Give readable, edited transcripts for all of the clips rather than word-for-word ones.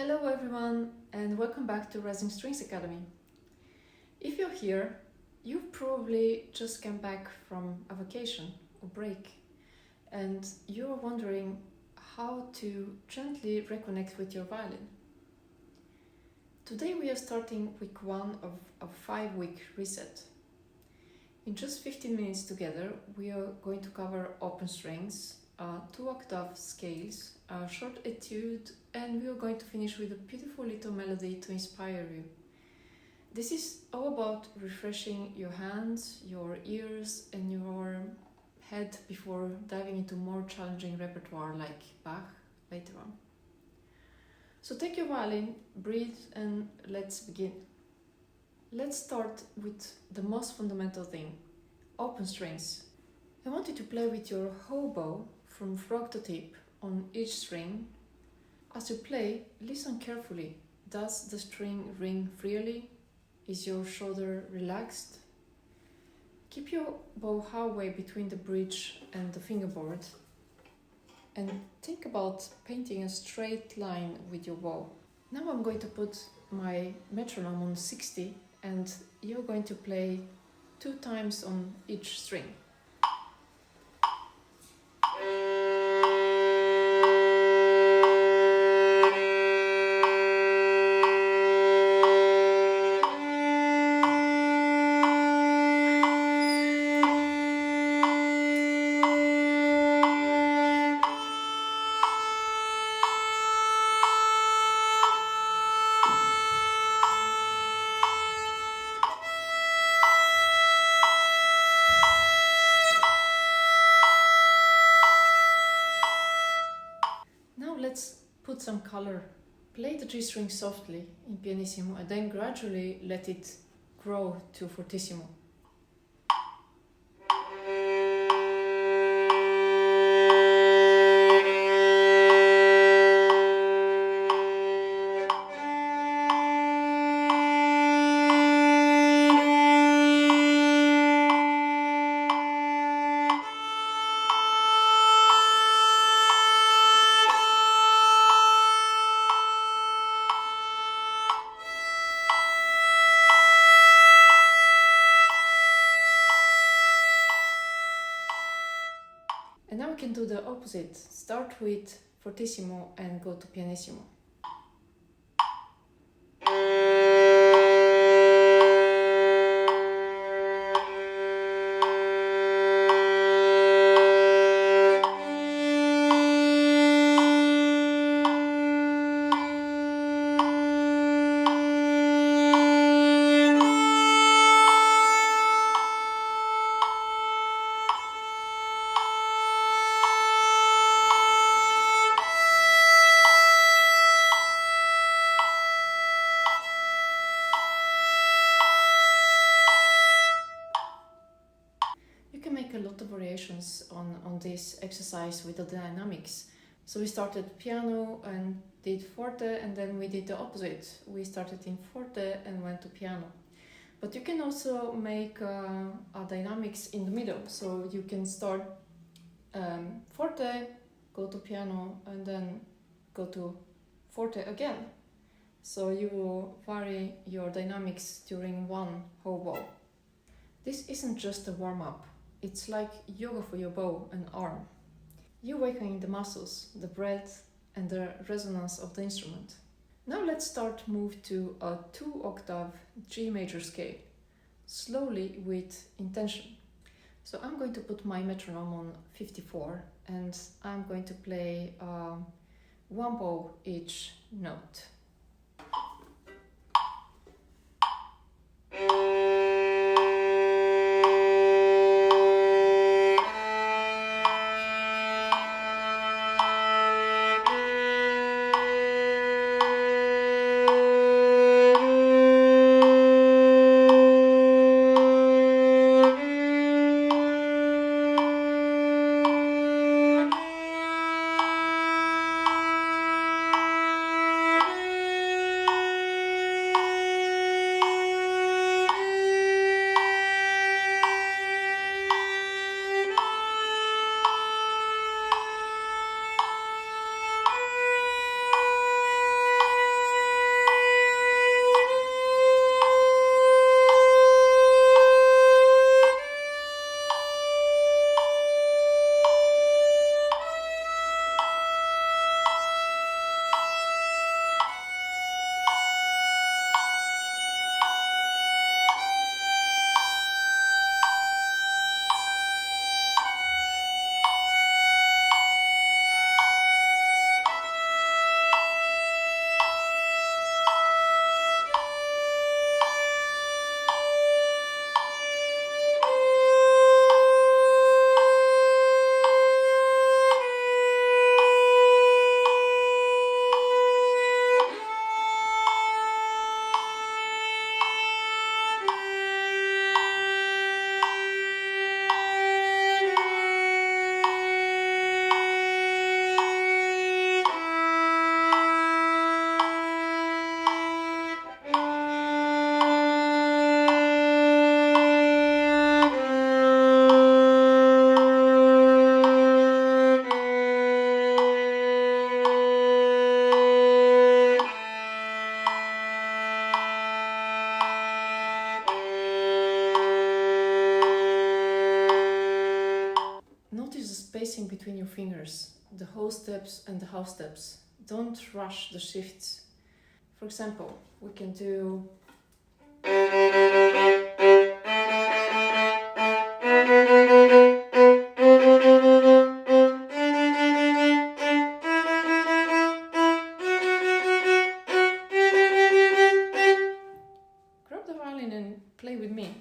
Hello everyone and welcome back to Rising Strings Academy. If you're here, you've probably just come back from a vacation or break and you're wondering how to gently reconnect with your violin. Today we are starting week 1 of a 5-week reset. In just 15 minutes together, we are going to cover open strings, 2-octave scales, a short etude, and we are going to finish with a beautiful little melody to inspire you. This is all about refreshing your hands, your ears, and your head before diving into more challenging repertoire like Bach later on. So take your violin, breathe, and let's begin. Let's start with the most fundamental thing, open strings. I want you to play with your whole bow from frog to tip on each string. As you play, listen carefully. Does the string ring freely? Is your shoulder relaxed? Keep your bow halfway between the bridge and the fingerboard and think about painting a straight line with your bow. Now I'm going to put my metronome on 60 and you're going to play 2 times on each string. Let's put some color. Play the G string softly in pianissimo and then gradually let it grow to fortissimo. And now we can do the opposite. Start with fortissimo and go to pianissimo. A lot of variations on this exercise with the dynamics. So we started piano and did forte, and then we did the opposite. We started in forte and went to piano. But you can also make a dynamics in the middle. So you can start forte, go to piano, and then go to forte again. So you will vary your dynamics during one whole bow. This isn't just a warm-up. It's like yoga for your bow and arm. You awaken the muscles, the breath, and the resonance of the instrument. Now let's start move to a 2-octave G major scale, slowly with intention. So I'm going to put my metronome on 54 and I'm going to play 1 bow each note. between your fingers, the whole steps and the half steps. Don't rush the shifts. For example, we can do grab the violin and play with me.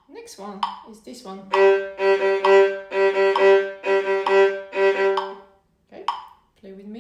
Next one is this one. Okay, play with me.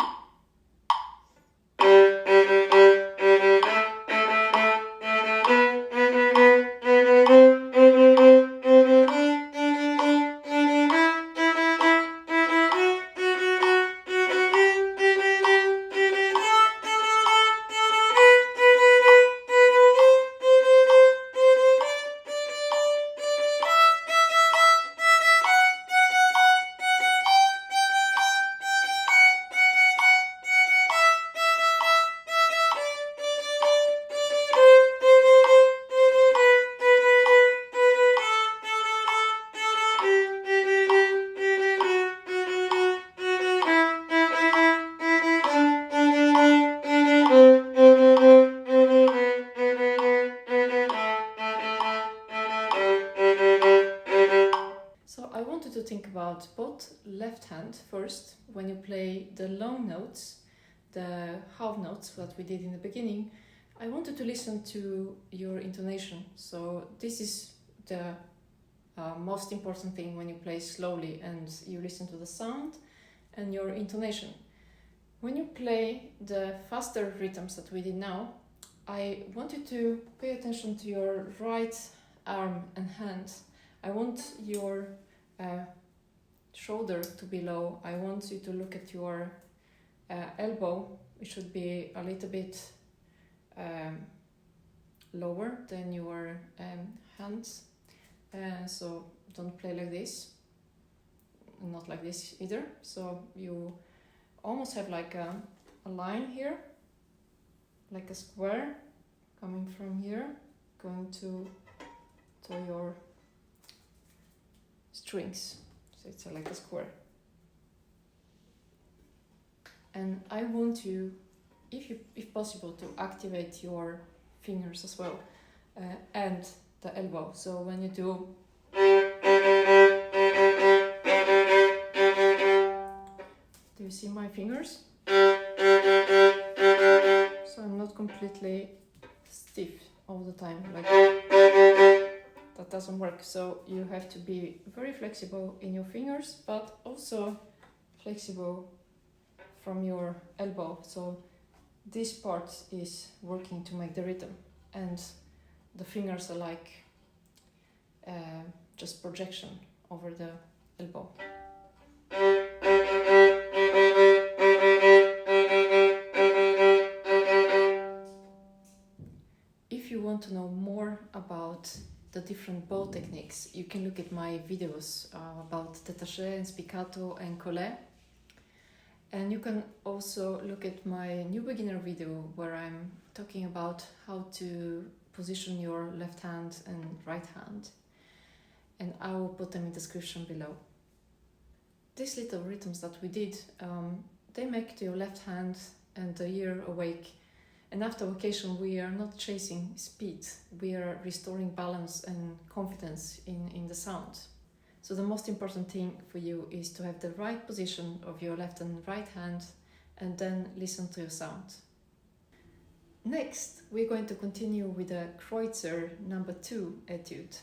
So I wanted to think about both left hand first, when you play the long notes, the half notes that we did in the beginning. I wanted to listen to your intonation. So this is the most important thing when you play slowly, and you listen to the sound and your intonation. When you play the faster rhythms that we did now, I want you to pay attention to your right arm and hand. I want your shoulder to be low. I want you to look at your elbow. It should be a little bit lower than your hands. So don't play like this, not like this either. So you almost have like a line here, like a square coming from here, going to your strings. So it's like a square. And I want you, if possible, to activate your fingers as well, and the elbow. So when you do, do you see my fingers? So I'm not completely stiff all the time, like that doesn't work. So you have to be very flexible in your fingers, but also flexible from your elbow. So this part is working to make the rhythm, and the fingers are like just projection over the elbow. If you want to know more about the different bow techniques, you can look at my videos about détaché and spiccato and collet. And you can also look at my new beginner video where I'm talking about how to position your left hand and right hand. And I will put them in the description below. These little rhythms that we did, they make your left hand and the ear awake. And after vacation, we are not chasing speed. We are restoring balance and confidence in the sound. So the most important thing for you is to have the right position of your left and right hand, and then listen to your sound. Next, we're going to continue with a Kreutzer number 2 etude.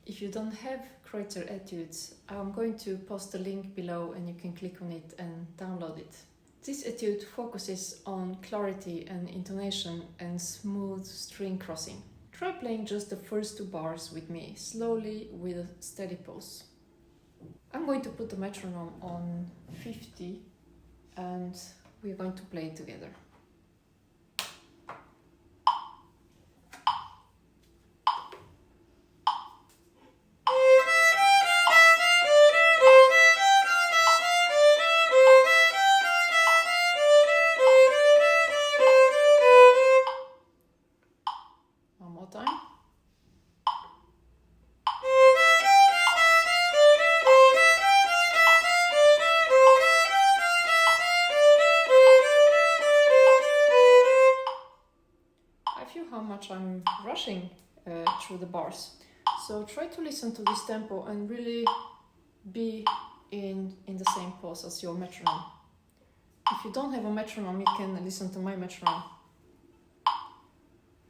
If you don't have Kreutzer etudes, I'm going to post a link below and you can click on it and download it. This etude focuses on clarity and intonation and smooth string crossing. Try playing just the first 2 bars with me, slowly with a steady pulse. I'm going to put the metronome on 50 and we're going to play it together. One more time. How much I'm rushing through the bars. So try to listen to this tempo and really be in the same pulse as your metronome. If you don't have a metronome, you can listen to my metronome.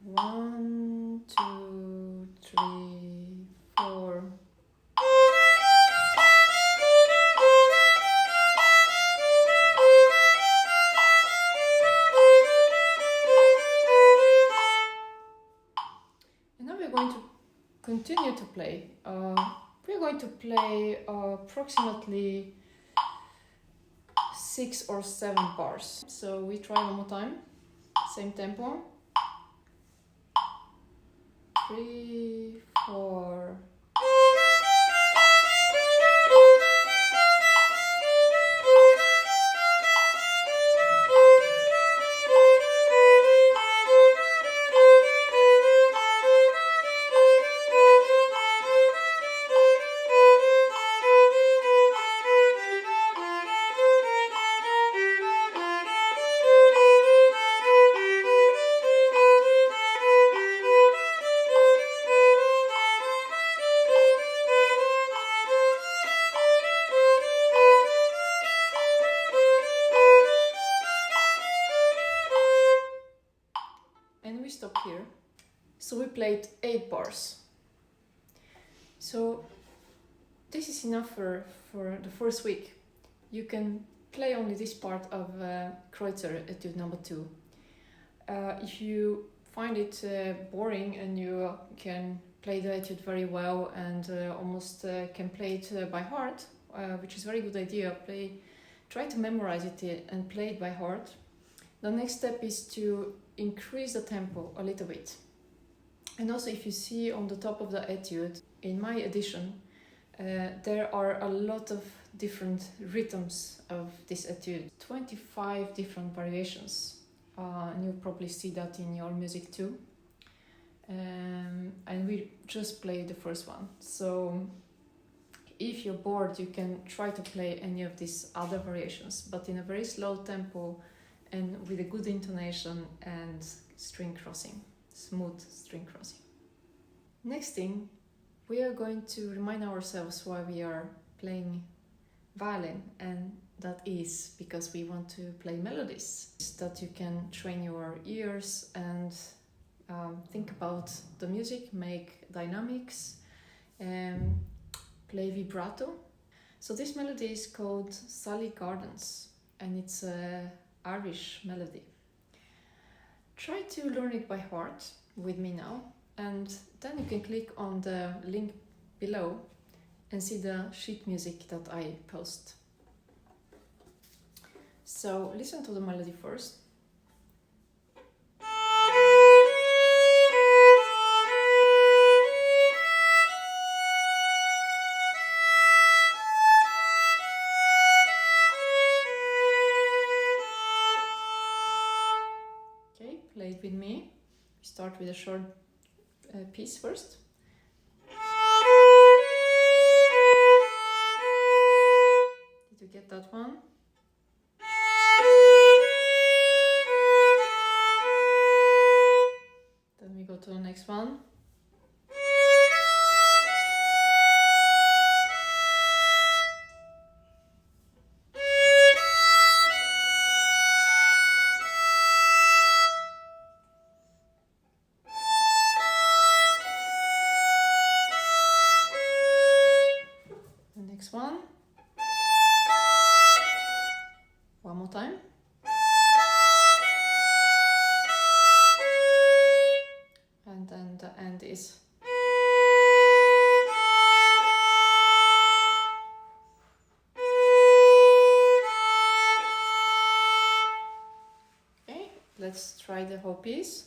1, 2, 3, 4. Continue to play. We're going to play approximately 6 or 7 bars. So we try one more time. Same tempo. 3, 4. Stop here. So we played 8 bars. So this is enough for the first week. You can play only this part of Kreutzer etude number 2. If you find it boring and you can play the etude very well and almost can play it by heart, which is a very good idea, try to memorize it and play it by heart. The next step is to increase the tempo a little bit. And also, if you see on the top of the etude, in my edition, there are a lot of different rhythms of this etude. 25 different variations. And you'll probably see that in your music too. And we just played the first one. So if you're bored, you can try to play any of these other variations, but in a very slow tempo and with a good intonation and string crossing, smooth string crossing. Next thing, we are going to remind ourselves why we are playing violin, and that is because we want to play melodies that you can train your ears and think about the music, make dynamics, play vibrato. So this melody is called Sally Gardens and it's a Irish melody. Try to learn it by heart with me now, and then you can click on the link below and see the sheet music that I post. So listen to the melody first. Play it with me. Start with a short piece first. Did you get that one? Then we go to the next one. let's try the whole piece.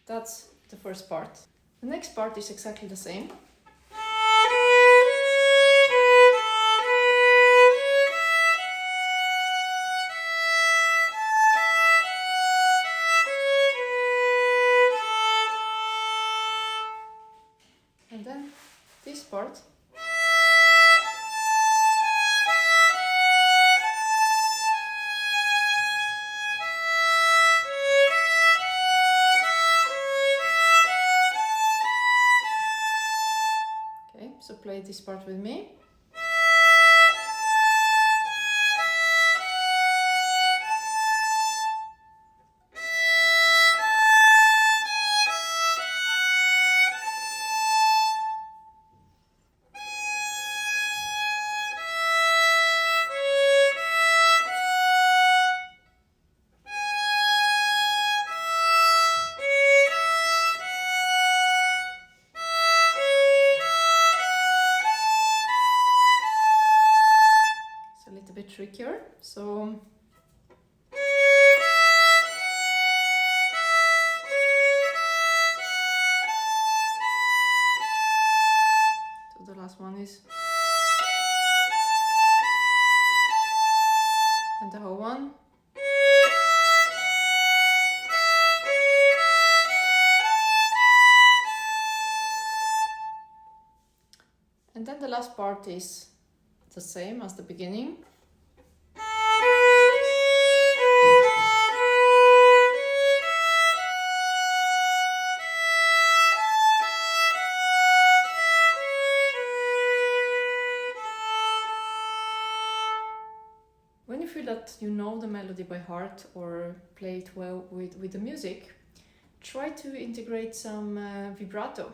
That's the first part. The next part is exactly the same. And then this part. Okay, so play this part with me. A little bit trickier, so the last one is, and the whole one. And then the last part is the same as the beginning. When you feel that you know the melody by heart or play it well with the music, try to integrate some vibrato.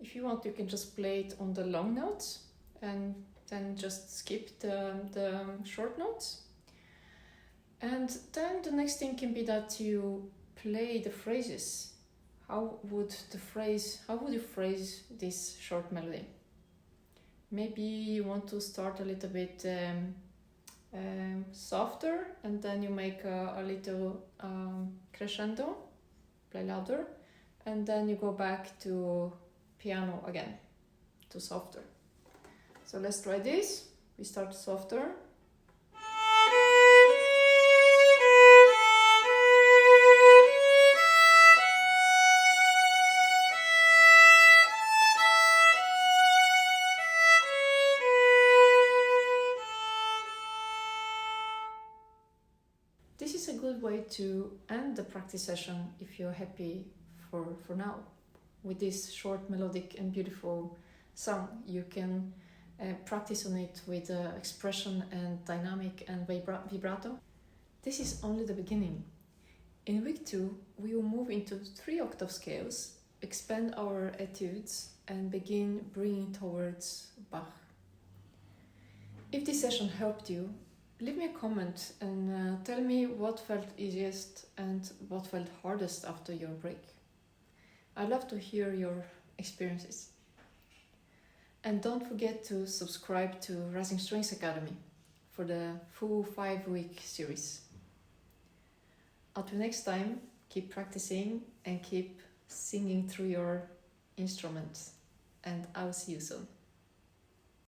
If you want, you can just play it on the long notes and then just skip the short notes. And then the next thing can be that you play the phrases. How would you phrase this short melody? Maybe you want to start a little bit softer, and then you make a little crescendo, play louder, and then you go back to piano again, to softer. So let's try this. We start softer. This is a good way to end the practice session if you're happy for now. With this short, melodic and beautiful song, you can practice on it with expression and dynamic and vibrato. This is only the beginning. In week 2, we will move into 3-octave scales, expand our etudes and begin bringing towards Bach. If this session helped you, leave me a comment and tell me what felt easiest and what felt hardest after your break. I'd love to hear your experiences. And don't forget to subscribe to Rising Strings Academy for the full 5-week series. Until next time, keep practicing and keep singing through your instruments. And I'll see you soon.